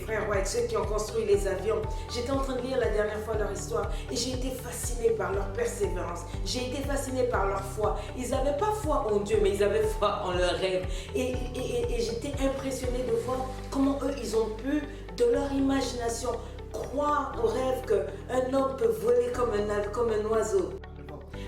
frères White, ceux qui ont construit les avions. J'étais en train de lire la dernière fois leur histoire et j'ai été fascinée par leur persévérance. J'ai été fascinée par leur foi. Ils n'avaient pas foi en Dieu, mais ils avaient foi en leurs rêves. Et j'étais impressionnée de voir comment eux, ils ont pu, de leur imagination, croire au rêve qu'un homme peut voler comme un oiseau.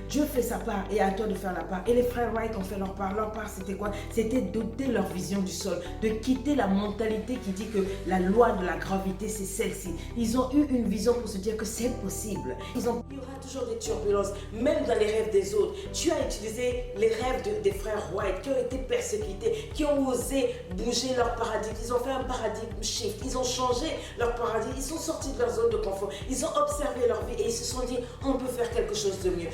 Dieu fait sa part et à toi de faire la part. Et les frères Wright ont fait leur part. Leur part, c'était quoi? C'était d'ôter leur vision du sol, de quitter la mentalité qui dit que la loi de la gravité, c'est celle-ci. Ils ont eu une vision pour se dire que c'est possible. Il y aura toujours des turbulences, même dans les rêves des autres. Tu as utilisé les rêves des frères Wright qui ont été persécutés, qui ont osé bouger leur paradigme. Ils ont fait un paradigme shift. Ils ont changé leur paradigme. Ils sont sortis de leur zone de confort. Ils ont observé leur vie et ils se sont dit, on peut faire quelque chose de mieux.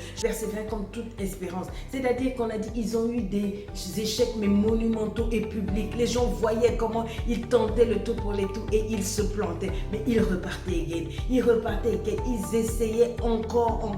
Comme toute espérance. C'est-à-dire qu'on a dit ils ont eu des échecs mais monumentaux et publics. Les gens voyaient comment ils tentaient le tout pour les tout et ils se plantaient. Mais ils repartaient again. Ils repartaient again. Ils essayaient encore.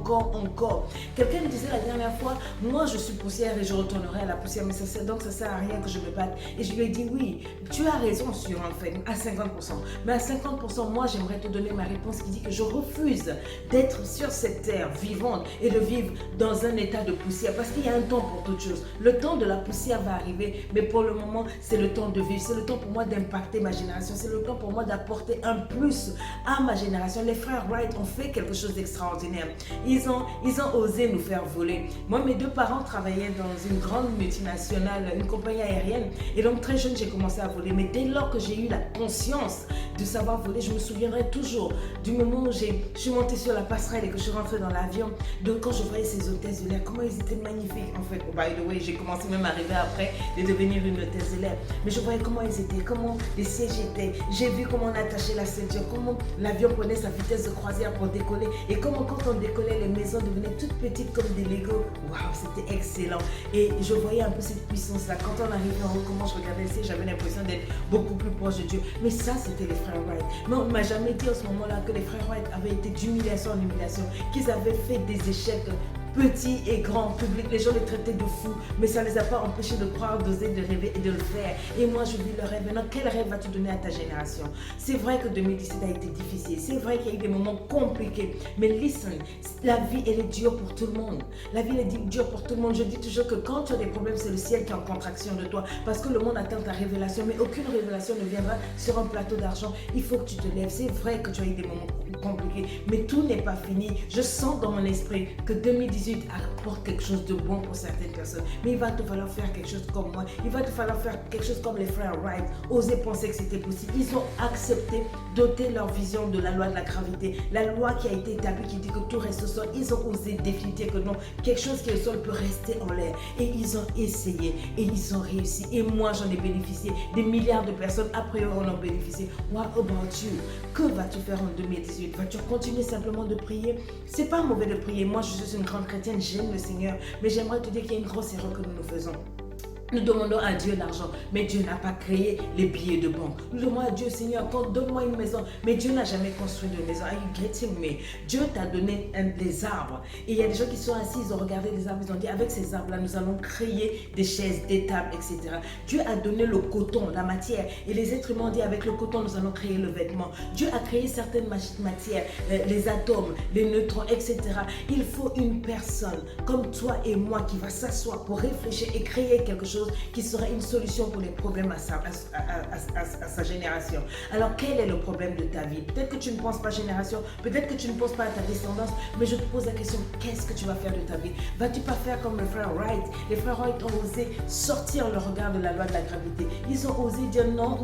Quelqu'un me disait la dernière fois, moi je suis poussière et je retournerai à la poussière. Mais donc ça sert à rien que je me batte. Et je lui ai dit oui, tu as raison sur un fait, à 50%. Mais à 50%, moi j'aimerais te donner ma réponse qui dit que je refuse d'être sur cette terre vivante et de vivre dans un état de poussière, parce qu'il y a un temps pour toute chose. Le temps de la poussière va arriver, mais pour le moment, c'est le temps de vivre. C'est le temps pour moi d'impacter ma génération. C'est le temps pour moi d'apporter un plus à ma génération. Les frères Wright ont fait quelque chose d'extraordinaire. Ils ont osé nous faire voler. Moi, mes deux parents travaillaient dans une grande multinationale, une compagnie aérienne, et donc très jeune, j'ai commencé à voler. Mais dès lors que j'ai eu la conscience de savoir voler, je me souviendrai toujours du moment où je suis montée sur la passerelle et que je suis rentrée dans l'avion, de quand je voyais ces hôtesses de l'air, comment ils étaient magnifiques en fait. Oh, by the way, j'ai commencé même à rêver après de devenir une hôtesse de l'air. Mais je voyais comment ils étaient, comment les sièges étaient. J'ai vu comment on attachait la ceinture, comment l'avion prenait sa vitesse de croisière pour décoller et comment quand on décollait, les maisons devenaient toutes petites comme des Legos. Waouh, c'était excellent. Et je voyais un peu cette puissance-là. Quand on arrivait en haut, comment je regardais le ciel, j'avais l'impression d'être beaucoup plus proche de Dieu. Mais ça, c'était les frères Wright. Mais on ne m'a jamais dit en ce moment-là que les frères Wright avaient été d'humiliation en humiliation, qu'ils avaient fait des échecs petits et grands, publics. Les gens les traitaient de fous, mais ça ne les a pas empêchés de croire, d'oser, de rêver et de le faire. Et moi, je vis le rêve. Maintenant, quel rêve vas-tu donner à ta génération? C'est vrai que 2017 a été difficile. C'est vrai qu'il y a eu des moments compliqués. Mais listen, la vie, elle est dure pour tout le monde. La vie, elle est dure pour tout le monde. Je dis toujours que quand tu as des problèmes, c'est le ciel qui est en contraction de toi. Parce que le monde attend ta révélation. Mais aucune révélation ne viendra sur un plateau d'argent. Il faut que tu te lèves. C'est vrai que tu as eu des moments compliqués. Mais tout n'est pas fini. Je sens dans mon esprit que 2018 apporte quelque chose de bon pour certaines personnes. Mais il va te falloir faire quelque chose comme moi. Il va te falloir faire quelque chose comme les frères Wright. Oser penser que c'était possible. Ils ont accepté d'ôter leur vision de la loi de la gravité. La loi qui a été établie qui dit que tout reste au sol. Ils ont osé défier que non, quelque chose qui est au sol peut rester en l'air. Et ils ont essayé et ils ont réussi. Et moi, j'en ai bénéficié. Des milliards de personnes après eux en ont bénéficié. What about you? Que vas-tu faire en 2018? Vas-tu continuer simplement de prier? C'est pas mauvais de prier. Moi, je suis une grande chrétienne, j'aime le Seigneur. Mais j'aimerais te dire qu'il y a une grosse erreur que nous faisons. Nous demandons à Dieu l'argent, mais Dieu n'a pas créé les billets de banque. Nous demandons à Dieu, Seigneur, donne-moi une maison, mais Dieu n'a jamais construit de maison. Are you getting me? Dieu t'a donné des arbres. Et il y a des gens qui sont assis, ils ont regardé les arbres, ils ont dit, avec ces arbres-là, nous allons créer des chaises, des tables, etc. Dieu a donné le coton, la matière. Et les êtres humains ont dit, avec le coton, nous allons créer le vêtement. Dieu a créé certaines matières, les atomes, les neutrons, etc. Il faut une personne comme toi et moi qui va s'asseoir pour réfléchir et créer quelque chose qui sera une solution pour les problèmes à sa génération. Alors, quel est le problème de ta vie? Peut-être que tu ne penses pas génération, peut-être que tu ne penses pas à ta descendance, mais je te pose la question, qu'est-ce que tu vas faire de ta vie? Vas-tu pas faire comme les frères Wright? Les frères Wright ont osé sortir le regard de la loi de la gravité. Ils ont osé dire non,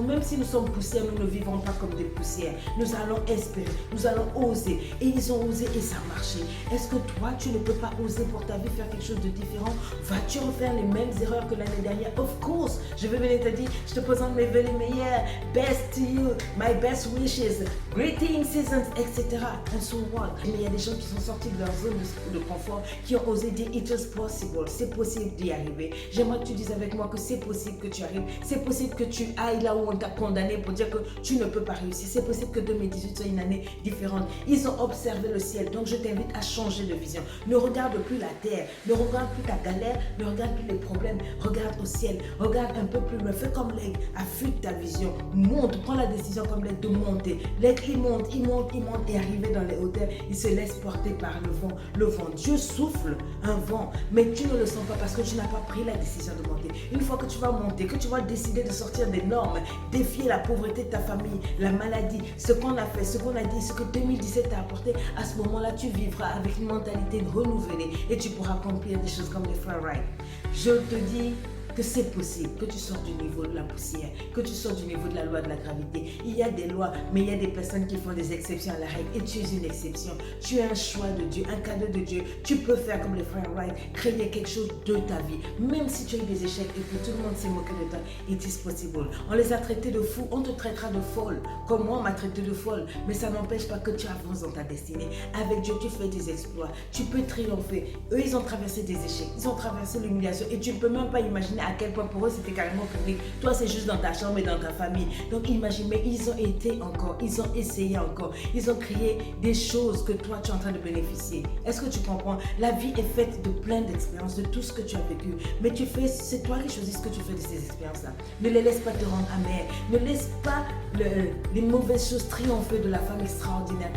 même si nous sommes poussières, nous ne vivons pas comme des poussières. Nous allons espérer, nous allons oser. Et ils ont osé et ça a marché. Est-ce que toi, tu ne peux pas oser pour ta vie faire quelque chose de différent? Vas-tu refaire les mêmes erreurs que l'année dernière? Of course, je vais venir te dire, je te présente mes vœux les meilleurs, best to you, my best wishes, greeting seasons, etc. And so what? Mais il y a des gens qui sont sortis de leur zone de confort, qui ont osé dire it is possible, c'est possible d'y arriver. J'aimerais que tu dises avec moi que c'est possible que tu arrives, c'est possible que tu ailles là où on t'a condamné pour dire que tu ne peux pas réussir, c'est possible que 2018 soit une année différente. Ils ont observé le ciel, donc je t'invite à changer de vision. Ne regarde plus la terre, ne regarde plus ta galère, ne regarde plus les problèmes. regarde au ciel, regarde un peu plus loin, fais comme l'aigle, affûte ta vision, monte, prends la décision comme l'aigle de monter. L'aigle, il monte, et arrivé dans les hauteurs, il se laisse porter par le vent. Le vent, Dieu souffle un vent, mais tu ne le sens pas parce que tu n'as pas pris la décision de monter. Une fois que tu vas monter, que tu vas décider de sortir des normes, défier la pauvreté de ta famille, la maladie, ce qu'on a fait, ce qu'on a dit, ce que 2017 t'a apporté, à ce moment-là, tu vivras avec une mentalité renouvelée et tu pourras accomplir des choses comme les frères Wright. Je te dis que c'est possible, que tu sors du niveau de la poussière, que tu sors du niveau de la loi de la gravité. Il y a des lois, mais il y a des personnes qui font des exceptions à la règle et tu es une exception. Tu es un choix de Dieu, un cadeau de Dieu. Tu peux faire comme les frères Wright, créer quelque chose de ta vie. Même si tu as eu des échecs et que tout le monde s'est moqué de toi, it is possible. On les a traités de fous, on te traitera de folle. Comme moi, on m'a traité de folle. Mais ça n'empêche pas que tu avances dans ta destinée. Avec Dieu, tu fais des exploits. Tu peux triompher. Eux, ils ont traversé des échecs. Ils ont traversé l'humiliation et tu ne peux même pas imaginer à quel point pour eux c'était carrément public. Toi c'est juste dans ta chambre et dans ta famille. Donc imagine, mais ils ont été encore, ils ont essayé encore, ils ont créé des choses que toi tu es en train de bénéficier. Est-ce que tu comprends? La vie est faite de plein d'expériences, de tout ce que tu as vécu. Mais c'est toi qui choisis ce que tu fais de ces expériences-là. Ne les laisse pas te rendre amer. Ne laisse pas les mauvaises choses triompher de la femme extraordinaire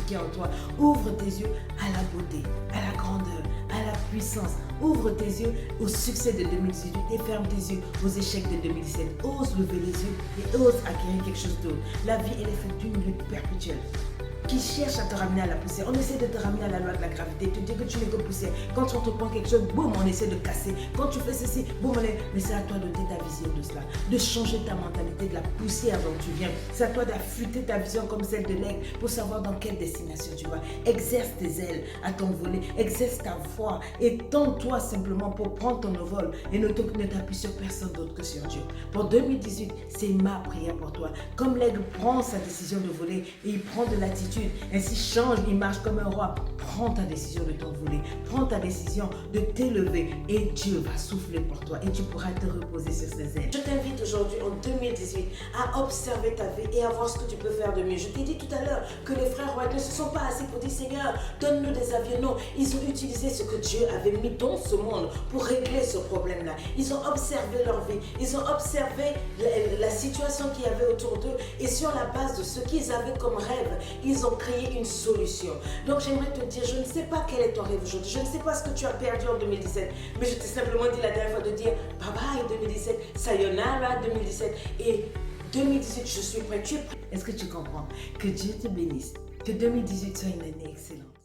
qui est en toi. Ouvre tes yeux à la beauté, à la grandeur, à la puissance. Ouvre tes yeux au succès de 2018 et ferme tes yeux aux échecs de 2017. Ose lever les yeux et ose acquérir quelque chose d'autre. La vie, elle est faite d'une lutte perpétuelle qui cherche à te ramener à la poussière. On essaie de te ramener à la loi de la gravité, te dire que tu n'es que poussière. Quand on te prend quelque chose, boum, on essaie de casser. Quand tu fais ceci, boum, mais c'est à toi de donner ta vision de cela, de changer ta mentalité de la poussière dont tu viens. C'est à toi d'affûter ta vision comme celle de l'aigle pour savoir dans quelle destination tu vas. Exerce tes ailes à t'envoler, exerce ta foi et tends-toi simplement pour prendre ton envol et ne t'appuie sur personne d'autre que sur Dieu. Pour 2018, c'est ma prière pour toi. Comme l'aigle prend sa décision de voler et il prend de l'attitude, ainsi change, il marche comme un roi. Prends ta décision de t'envoler, prends ta décision de t'élever et Dieu va souffler pour toi et tu pourras te reposer sur ses ailes. Je t'invite aujourd'hui en 2018 à observer ta vie et à voir ce que tu peux faire de mieux. Je t'ai dit tout à l'heure que les frères Wright ne se sont pas assis pour dire Seigneur, donne-nous des avions. Non, ils ont utilisé ce que Dieu avait mis dans ce monde pour régler ce problème-là. Ils ont observé leur vie, ils ont observé la situation qu'il y avait autour d'eux et sur la base de ce qu'ils avaient comme rêve, ils ont créé une solution. Donc j'aimerais te dire, je ne sais pas quel est ton rêve aujourd'hui, je ne sais pas ce que tu as perdu en 2017, mais je t'ai simplement dit la dernière fois de dire bye bye 2017, sayonara 2017 et 2018, je suis prêt. Tu es prêt? Est-ce que tu comprends? Que Dieu te bénisse, que 2018 soit une année excellente.